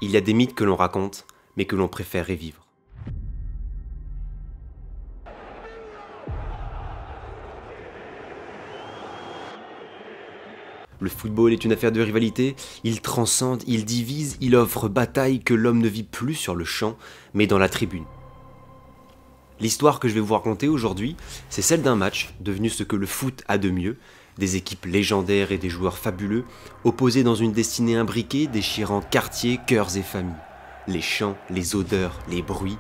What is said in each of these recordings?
Il y a des mythes que l'on raconte, mais que l'on préfère revivre. Le football est une affaire de rivalité, il transcende, il divise, il offre bataille que l'homme ne vit plus sur le champ, mais dans la tribune. L'histoire que je vais vous raconter aujourd'hui, c'est celle d'un match devenu ce que le foot a de mieux, des équipes légendaires et des joueurs fabuleux, opposés dans une destinée imbriquée, déchirant quartiers, cœurs et familles. Les chants, les odeurs, les bruits,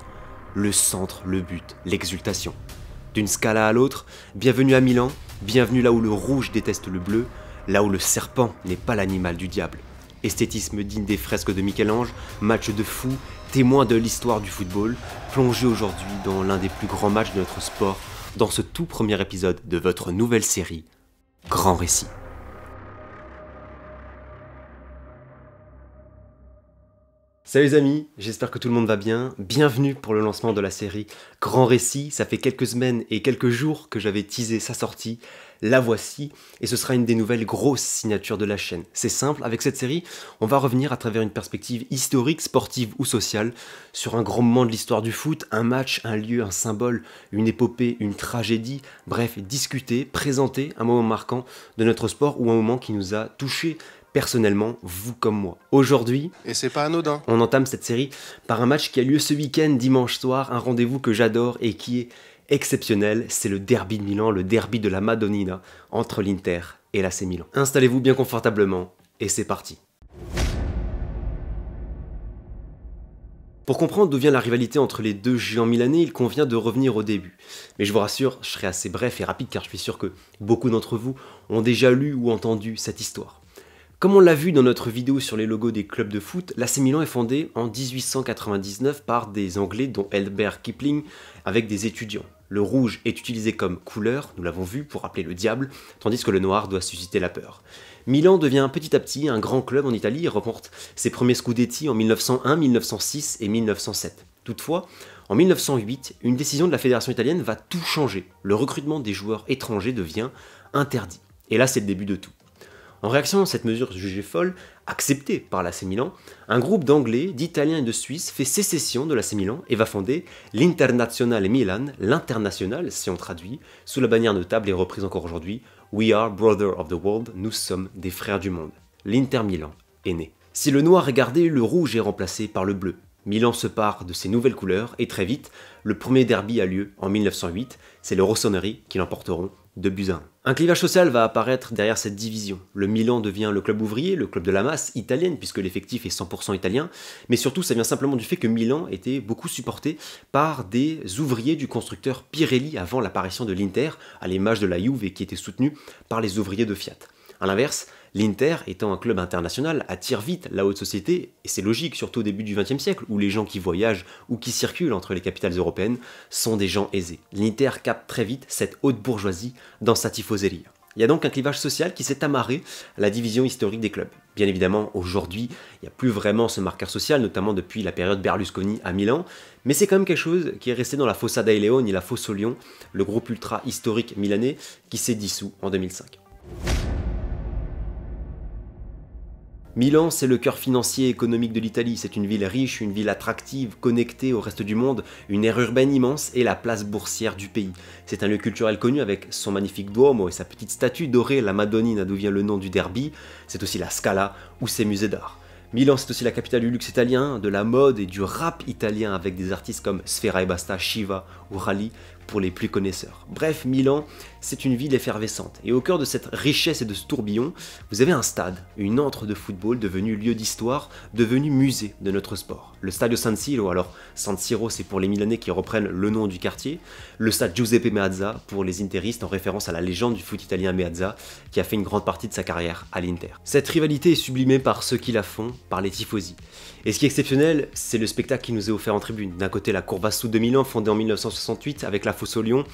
le centre, le but, l'exultation. D'une scala à l'autre, bienvenue à Milan, bienvenue là où le rouge déteste le bleu, là où le serpent n'est pas l'animal du diable. Esthétisme digne des fresques de Michel-Ange, match de fou, témoin de l'histoire du football, plongé aujourd'hui dans l'un des plus grands matchs de notre sport, dans ce tout premier épisode de votre nouvelle série, Grand Récit. Salut les amis, j'espère que tout le monde va bien. Bienvenue pour le lancement de la série Grand Récit. Ça fait quelques semaines et quelques jours que j'avais teasé sa sortie. La voici, et ce sera une des nouvelles grosses signatures de la chaîne. C'est simple, avec cette série, on va revenir à travers une perspective historique, sportive ou sociale, sur un grand moment de l'histoire du foot, un match, un lieu, un symbole, une épopée, une tragédie, bref, discuter, présenter un moment marquant de notre sport ou un moment qui nous a touchés personnellement, vous comme moi. Aujourd'hui, et c'est pas anodin, on entame cette série par un match qui a lieu ce week-end, dimanche soir, un rendez-vous que j'adore et qui est exceptionnel, c'est le derby de Milan, le derby de la Madonnina, entre l'Inter et l'AC Milan. Installez-vous bien confortablement, et c'est parti. Pour comprendre d'où vient la rivalité entre les deux géants milanais, il convient de revenir au début. Mais je vous rassure, je serai assez bref et rapide car je suis sûr que beaucoup d'entre vous ont déjà lu ou entendu cette histoire. Comme on l'a vu dans notre vidéo sur les logos des clubs de foot, l'AC Milan est fondé en 1899 par des Anglais dont Albert Kipling avec des étudiants. Le rouge est utilisé comme couleur, nous l'avons vu, pour rappeler le diable, tandis que le noir doit susciter la peur. Milan devient petit à petit un grand club en Italie et remporte ses premiers scudetti en 1901, 1906 et 1907. Toutefois, en 1908, une décision de la fédération italienne va tout changer. Le recrutement des joueurs étrangers devient interdit. Et là, c'est le début de tout. En réaction à cette mesure jugée folle, acceptée par l'AC Milan, un groupe d'Anglais, d'Italiens et de Suisses fait sécession de l'AC Milan et va fonder l'Internazionale Milan, l'international si on traduit, sous la bannière notable et reprise encore aujourd'hui, We are brother of the world, nous sommes des frères du monde. L'Inter Milan est né. Si le noir est gardé, le rouge est remplacé par le bleu. Milan se part de ses nouvelles couleurs et très vite, le premier derby a lieu en 1908, c'est les Rossoneri qui l'emporteront 2-1. Un clivage social va apparaître derrière cette division. Le Milan devient le club ouvrier, le club de la masse italienne, puisque l'effectif est 100% italien, mais surtout ça vient simplement du fait que Milan était beaucoup supporté par des ouvriers du constructeur Pirelli avant l'apparition de l'Inter, à l'image de la Juve et qui était soutenu par les ouvriers de Fiat. A l'inverse, l'Inter, étant un club international, attire vite la haute société, et c'est logique, surtout au début du XXe siècle, où les gens qui voyagent ou qui circulent entre les capitales européennes sont des gens aisés. L'Inter capte très vite cette haute bourgeoisie dans sa tifoseria. Il y a donc un clivage social qui s'est amarré à la division historique des clubs. Bien évidemment, aujourd'hui, il n'y a plus vraiment ce marqueur social, notamment depuis la période Berlusconi à Milan, mais c'est quand même quelque chose qui est resté dans la Fossa dei Leoni, la fosse aux lions, le groupe ultra historique milanais qui s'est dissous en 2005. Milan, c'est le cœur financier et économique de l'Italie. C'est une ville riche, une ville attractive, connectée au reste du monde, une aire urbaine immense et la place boursière du pays. C'est un lieu culturel connu avec son magnifique Duomo et sa petite statue dorée, la Madonnina, d'où vient le nom du derby. C'est aussi la Scala ou ses musées d'art. Milan, c'est aussi la capitale du luxe italien, de la mode et du rap italien avec des artistes comme Sfera Ebbasta, Shiva ou Rally pour les plus connaisseurs. Bref, Milan, c'est une ville effervescente. Et au cœur de cette richesse et de ce tourbillon, vous avez un stade, une antre de football devenu lieu d'histoire, devenu musée de notre sport. Le Stadio San Siro, alors San Siro c'est pour les Milanais qui reprennent le nom du quartier, le stade Giuseppe Meazza pour les interistes en référence à la légende du foot italien Meazza qui a fait une grande partie de sa carrière à l'Inter. Cette rivalité est sublimée par ceux qui la font, par les tifosi. Et ce qui est exceptionnel, c'est le spectacle qui nous est offert en tribune. D'un côté la Curva Sud de Milan fondée en 1968 avec la fosse aux lions,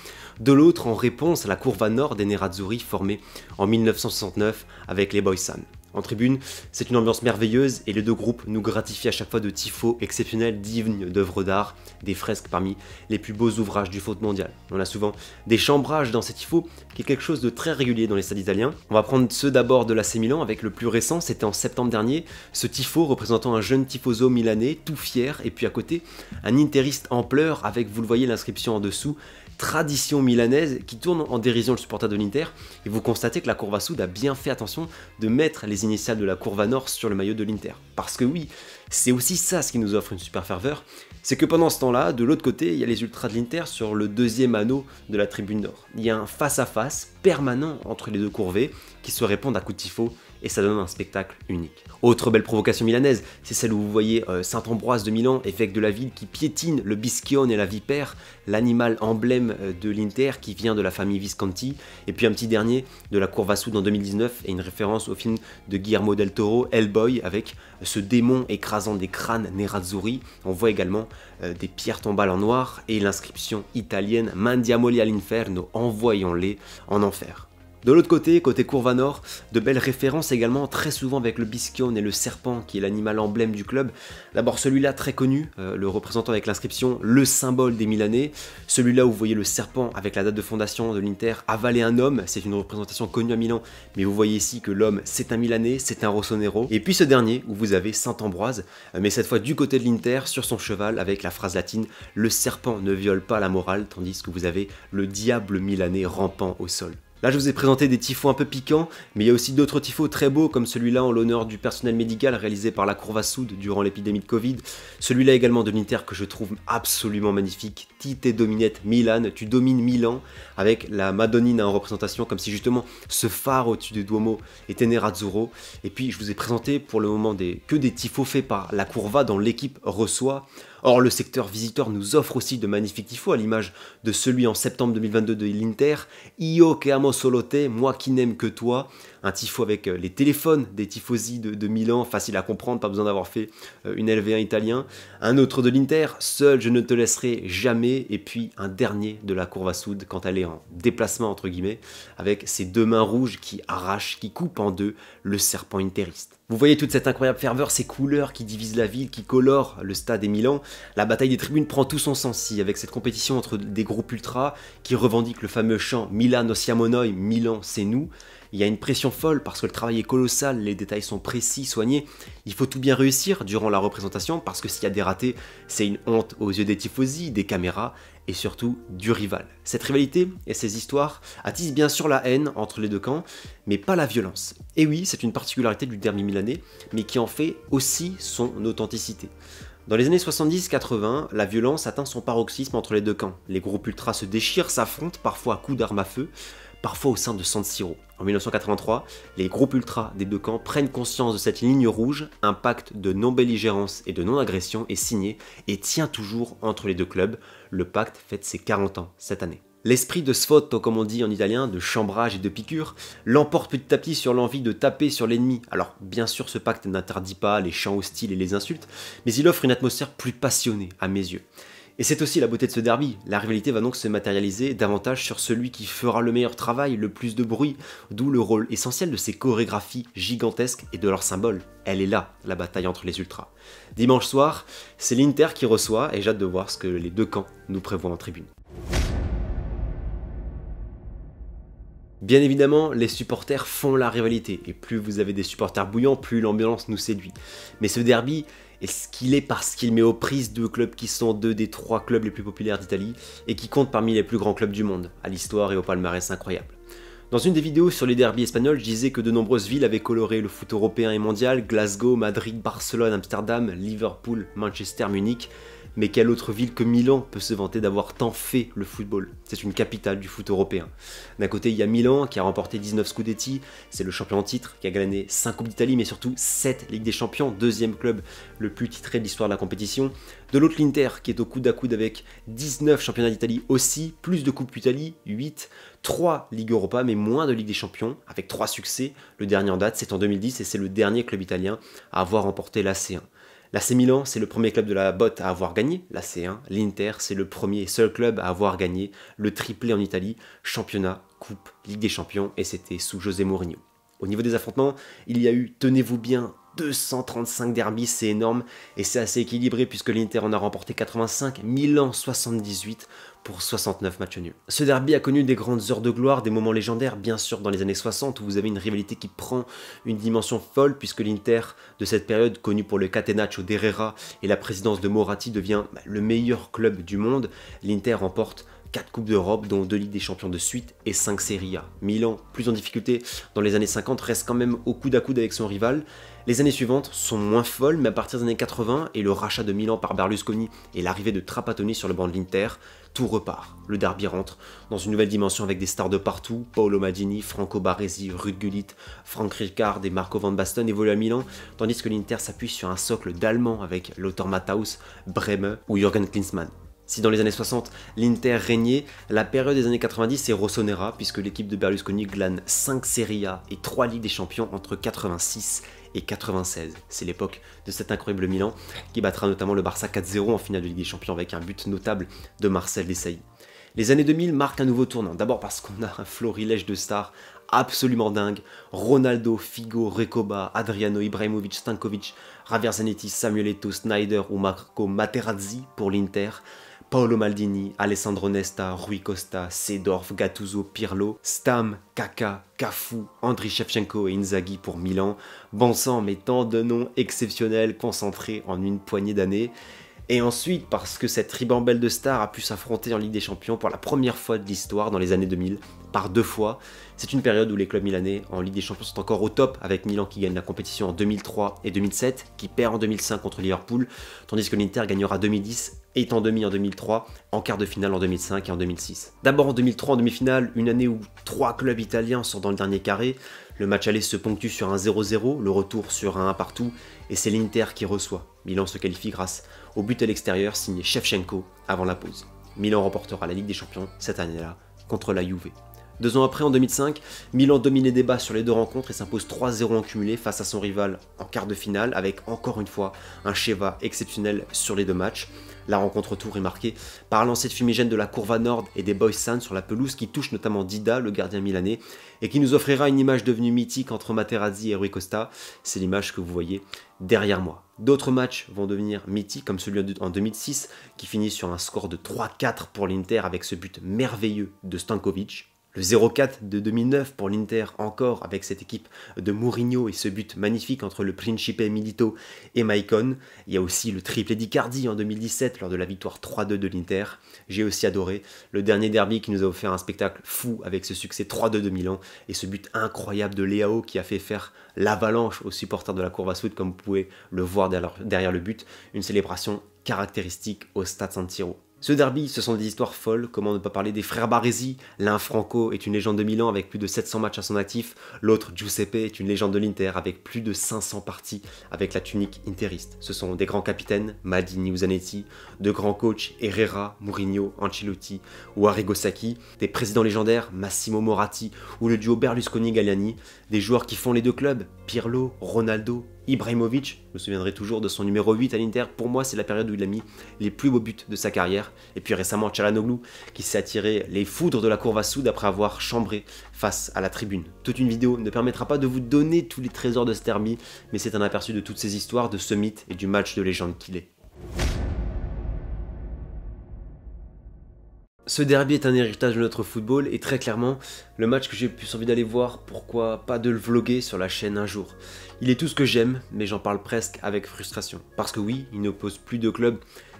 de l'autre en réponse à la Curva Nord des Nerazzurri formée en 1969 avec les Boysan. En tribune, c'est une ambiance merveilleuse et les deux groupes nous gratifient à chaque fois de tifos exceptionnels dignes d'œuvres d'art, des fresques parmi les plus beaux ouvrages du foot mondial. On a souvent des chambrages dans ces tifos, qui est quelque chose de très régulier dans les stades italiens. On va prendre ceux d'abord de l'AC Milan avec le plus récent, c'était en septembre dernier, ce tifo représentant un jeune tifoso milanais, tout fier, et puis à côté, un interiste en pleurs avec, vous le voyez, l'inscription en dessous, tradition milanaise qui tourne en dérision le supporter de l'Inter, et vous constatez que la Curva Sud a bien fait attention de mettre les initiales de la Curva Nord sur le maillot de l'Inter. Parce que oui, c'est aussi ça ce qui nous offre une super ferveur, c'est que pendant ce temps-là, de l'autre côté, il y a les ultras de l'Inter sur le deuxième anneau de la tribune Nord. Il y a un face-à-face permanent entre les deux courvées qui se répondent à coups de tifo et ça donne un spectacle unique. Autre belle provocation milanaise, c'est celle où vous voyez Saint-Ambroise de Milan, évêque de la ville, qui piétine le bischione et la vipère, l'animal emblème de l'Inter qui vient de la famille Visconti, et puis un petit dernier de la Curva Sud en 2019 et une référence au film de Guillermo del Toro, Hellboy, avec ce démon écrasant des crânes nerazzurri. On voit également des pierres tombales en noir et l'inscription italienne Mandiamoli all'inferno, envoyons-les en enfer. De l'autre côté, côté Curva Nord, de belles références également, très souvent avec le bischione et le serpent qui est l'animal emblème du club. D'abord celui-là très connu, le représentant avec l'inscription « Le symbole des Milanais ». Celui-là où vous voyez le serpent avec la date de fondation de l'Inter avaler un homme, c'est une représentation connue à Milan, mais vous voyez ici que l'homme c'est un Milanais, c'est un Rossonero. Et puis ce dernier où vous avez Saint-Ambroise, mais cette fois du côté de l'Inter, sur son cheval avec la phrase latine « Le serpent ne viole pas la morale », tandis que vous avez le diable milanais rampant au sol. Là, je vous ai présenté des tifos un peu piquants, mais il y a aussi d'autres tifos très beaux, comme celui-là en l'honneur du personnel médical réalisé par la Curva Sud durant l'épidémie de Covid. Celui-là également de l'Inter que je trouve absolument magnifique. Tite dominette Milan, tu domines Milan, avec la Madonnine en représentation, comme si justement ce phare au-dessus du Duomo était Nerazzurro. Et puis, je vous ai présenté pour le moment que des tifos faits par la Curva dont l'équipe reçoit. Or, le secteur visiteur nous offre aussi de magnifiques tifos, à l'image de celui en septembre 2022 de l'Inter, Io che amo solo te, moi qui n'aime que toi, un tifo avec les téléphones des tifosi de Milan, facile à comprendre, pas besoin d'avoir fait une LV1 italien, un autre de l'Inter, Seul je ne te laisserai jamais, et puis un dernier de la Curva Sud quand elle est en déplacement entre guillemets, avec ses deux mains rouges qui arrachent, qui coupent en deux le serpent interiste. Vous voyez toute cette incroyable ferveur, ces couleurs qui divisent la ville, qui colorent le stade et Milan. La bataille des tribunes prend tout son sens ici, avec cette compétition entre des groupes ultras qui revendiquent le fameux chant « Milano siamo noi, Milan c'est nous ». Il y a une pression folle parce que le travail est colossal, les détails sont précis, soignés. Il faut tout bien réussir durant la représentation parce que s'il y a des ratés, c'est une honte aux yeux des tifosi, des caméras et surtout du rival. Cette rivalité et ces histoires attisent bien sûr la haine entre les deux camps, mais pas la violence. Et oui, c'est une particularité du derby milanais, mais qui en fait aussi son authenticité. Dans les années 70-80, la violence atteint son paroxysme entre les deux camps. Les groupes ultras se déchirent, s'affrontent, parfois à coups d'armes à feu, parfois au sein de San Siro. En 1983, les groupes ultras des deux camps prennent conscience de cette ligne rouge, un pacte de non-belligérance et de non-agression est signé et tient toujours entre les deux clubs. Le pacte fête ses 40 ans cette année. L'esprit de sfoto, comme on dit en italien, de chambrage et de piqûre, l'emporte petit à petit sur l'envie de taper sur l'ennemi. Alors bien sûr ce pacte n'interdit pas les chants hostiles et les insultes, mais il offre une atmosphère plus passionnée à mes yeux. Et c'est aussi la beauté de ce derby, la rivalité va donc se matérialiser davantage sur celui qui fera le meilleur travail, le plus de bruit, d'où le rôle essentiel de ces chorégraphies gigantesques et de leurs symboles. Elle est là, la bataille entre les ultras. Dimanche soir, c'est l'Inter qui reçoit et j'ai hâte de voir ce que les deux camps nous prévoient en tribune. Bien évidemment, les supporters font la rivalité, et plus vous avez des supporters bouillants, plus l'ambiance nous séduit. Mais ce derby est ce qu'il est parce qu'il met aux prises deux clubs qui sont deux des trois clubs les plus populaires d'Italie, et qui comptent parmi les plus grands clubs du monde, à l'histoire et au palmarès incroyable. Dans une des vidéos sur les derbys espagnols, je disais que de nombreuses villes avaient coloré le foot européen et mondial, Glasgow, Madrid, Barcelone, Amsterdam, Liverpool, Manchester, Munich. Mais quelle autre ville que Milan peut se vanter d'avoir tant fait le football? C'est une capitale du foot européen. D'un côté, il y a Milan qui a remporté 19 Scudetti, c'est le champion en titre, qui a gagné 5 Coupes d'Italie, mais surtout 7 Ligues des Champions, deuxième club le plus titré de l'histoire de la compétition. De l'autre, l'Inter qui est au coude à coude avec 19 championnats d'Italie aussi, plus de Coupes d'Italie, 8, 3 Ligues Europa, mais moins de Ligue des Champions, avec 3 succès. Le dernier en date, c'est en 2010 et c'est le dernier club italien à avoir remporté la C1. L'AC Milan, c'est le premier club de la botte à avoir gagné la C1. L'Inter, c'est le premier et seul club à avoir gagné le triplé en Italie, championnat, coupe, Ligue des Champions, et c'était sous José Mourinho. Au niveau des affrontements, il y a eu, tenez-vous bien, 235 derbys, c'est énorme, et c'est assez équilibré puisque l'Inter en a remporté 85, Milan 78 pour 69 matchs nuls. Ce derby a connu des grandes heures de gloire, des moments légendaires, bien sûr dans les années 60 où vous avez une rivalité qui prend une dimension folle puisque l'Inter de cette période, connu pour le catenaccio d'Herrera et la présidence de Moratti, devient le meilleur club du monde. L'Inter remporte 4 Coupes d'Europe, dont 2 Ligues des Champions de suite et 5 Serie A. Milan, plus en difficulté dans les années 50, reste quand même au coude à coude avec son rival. Les années suivantes sont moins folles, mais à partir des années 80 et le rachat de Milan par Berlusconi et l'arrivée de Trapattoni sur le banc de l'Inter, tout repart. Le derby rentre dans une nouvelle dimension avec des stars de partout. Paolo Maldini, Franco Baresi, Ruud Gullit, Frank Rijkaard et Marco van Basten évoluent à Milan, tandis que l'Inter s'appuie sur un socle d'Allemands avec Lothar Matthaus, Brehme ou Jürgen Klinsmann. Si dans les années 60, l'Inter régnait, la période des années 90 est rossonera puisque l'équipe de Berlusconi glane 5 Serie A et 3 Ligues des Champions entre 86 et 96. C'est l'époque de cet incroyable Milan qui battra notamment le Barça 4-0 en finale de Ligue des Champions avec un but notable de Marcel Desailly. Les années 2000 marquent un nouveau tournant, d'abord parce qu'on a un florilège de stars absolument dingue. Ronaldo, Figo, Recoba, Adriano, Ibrahimovic, Stankovic, Javier Zanetti, Samuel Eto'o, Sneijder ou Marco Materazzi pour l'Inter. Paolo Maldini, Alessandro Nesta, Rui Costa, Seedorf, Gattuso, Pirlo, Stam, Kaka, Cafu, Andriy Shevchenko et Inzaghi pour Milan. Bon sang, mais tant de noms exceptionnels concentrés en une poignée d'années. Et ensuite, parce que cette ribambelle de stars a pu s'affronter en Ligue des Champions pour la première fois de l'histoire dans les années 2000, par 2 fois. C'est une période où les clubs milanais en Ligue des Champions sont encore au top, avec Milan qui gagne la compétition en 2003 et 2007, qui perd en 2005 contre Liverpool, tandis que l'Inter gagnera 2010, est en demi en 2003, en quart de finale en 2005 et en 2006. D'abord en 2003 en demi-finale, une année où 3 clubs italiens sont dans le dernier carré. Le match aller se ponctue sur un 0-0, le retour sur un 1 partout, et c'est l'Inter qui reçoit. Milan se qualifie grâce au but à l'extérieur signé Shevchenko avant la pause. Milan remportera la Ligue des Champions cette année-là contre la Juve. 2 ans après, en 2005, Milan domine les débats sur les 2 rencontres et s'impose 3-0 en cumulé face à son rival en quart de finale avec encore une fois un Sheva exceptionnel sur les 2 matchs. La rencontre retour est marquée par un lancer de fumigène de la Curva Nord et des Boys San sur la pelouse qui touche notamment Dida, le gardien milanais, et qui nous offrira une image devenue mythique entre Materazzi et Rui Costa. C'est l'image que vous voyez derrière moi. D'autres matchs vont devenir mythiques comme celui en 2006 qui finit sur un score de 3-4 pour l'Inter avec ce but merveilleux de Stankovic. Le 0-4 de 2009 pour l'Inter encore avec cette équipe de Mourinho et ce but magnifique entre le Principe Milito et Maicon. Il y a aussi le triplé d'Icardi en 2017 lors de la victoire 3-2 de l'Inter. J'ai aussi adoré le dernier derby qui nous a offert un spectacle fou avec ce succès 3-2 de Milan et ce but incroyable de Leao qui a fait faire l'avalanche aux supporters de la Curva Sud comme vous pouvez le voir derrière le but. Une célébration caractéristique au Stade San Siro. Ce derby, ce sont des histoires folles, comment ne pas parler des frères Baresi. L'un, Franco, est une légende de Milan avec plus de 700 matchs à son actif. L'autre, Giuseppe, est une légende de l'Inter avec plus de 500 parties avec la tunique interiste. Ce sont des grands capitaines, Maldini ou Zanetti, de grands coachs, Herrera, Mourinho, Ancelotti ou Arrigo Sacchi, des présidents légendaires, Massimo Moratti ou le duo Berlusconi-Galliani, des joueurs qui font les 2 clubs, Pirlo, Ronaldo, Ibrahimovic, je me souviendrai toujours de son numéro 8 à l'Inter, pour moi c'est la période où il a mis les plus beaux buts de sa carrière, et puis récemment Çalhanoğlu qui s'est attiré les foudres de la Curva Sud après avoir chambré face à la tribune. Toute une vidéo ne permettra pas de vous donner tous les trésors de ce derby, mais c'est un aperçu de toutes ces histoires, de ce mythe et du match de légende qu'il est. Ce derby est un héritage de notre football et très clairement, le match que j'ai le plus envie d'aller voir, pourquoi pas de le vlogger sur la chaîne un jour. Il est tout ce que j'aime, mais j'en parle presque avec frustration. Parce que oui, il n'oppose plus de clubs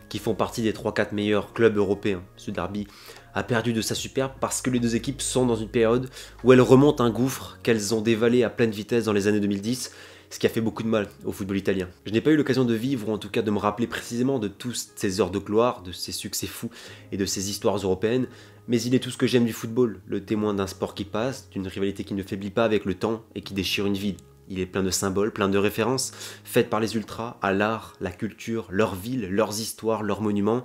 qui font partie des 3-4 meilleurs clubs européens. Ce derby a perdu de sa superbe parce que les 2 équipes sont dans une période où elles remontent un gouffre qu'elles ont dévalé à pleine vitesse dans les années 2010, ce qui a fait beaucoup de mal au football italien. Je n'ai pas eu l'occasion de vivre, ou en tout cas de me rappeler précisément de toutes ces heures de gloire, de ces succès fous et de ces histoires européennes, mais il est tout ce que j'aime du football, le témoin d'un sport qui passe, d'une rivalité qui ne faiblit pas avec le temps et qui déchire une ville. Il est plein de symboles, plein de références, faites par les ultras, à l'art, la culture, leur ville, leurs histoires, leurs monuments,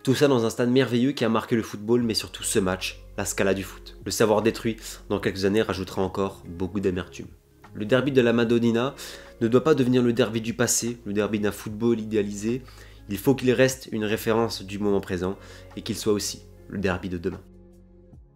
tout ça dans un stade merveilleux qui a marqué le football, mais surtout ce match, la Scala du foot. Le savoir détruit, dans quelques années, rajoutera encore beaucoup d'amertume. Le derby de la Madonnina ne doit pas devenir le derby du passé, le derby d'un football idéalisé. Il faut qu'il reste une référence du moment présent et qu'il soit aussi le derby de demain.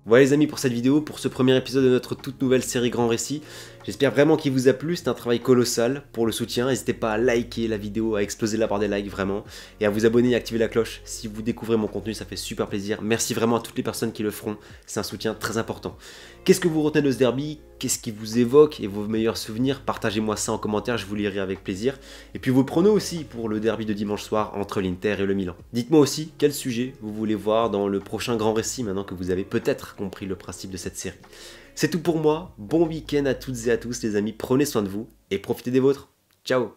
Voilà les amis pour cette vidéo, pour ce premier épisode de notre toute nouvelle série Grand Récit. J'espère vraiment qu'il vous a plu, c'est un travail colossal pour le soutien. N'hésitez pas à liker la vidéo, à exploser la barre des likes vraiment, et à vous abonner et activer la cloche si vous découvrez mon contenu, ça fait super plaisir. Merci vraiment à toutes les personnes qui le feront, c'est un soutien très important. Qu'est-ce que vous retenez de ce derby? Qu'est-ce qui vous évoque et vos meilleurs souvenirs? Partagez-moi ça en commentaire, je vous lirai avec plaisir. Et puis vos pronos aussi pour le derby de dimanche soir entre l'Inter et le Milan. Dites-moi aussi quel sujet vous voulez voir dans le prochain Grand Récit maintenant que vous avez peut-être compris le principe de cette série. C'est tout pour moi, bon week-end à toutes et à tous les amis, prenez soin de vous et profitez des vôtres. Ciao!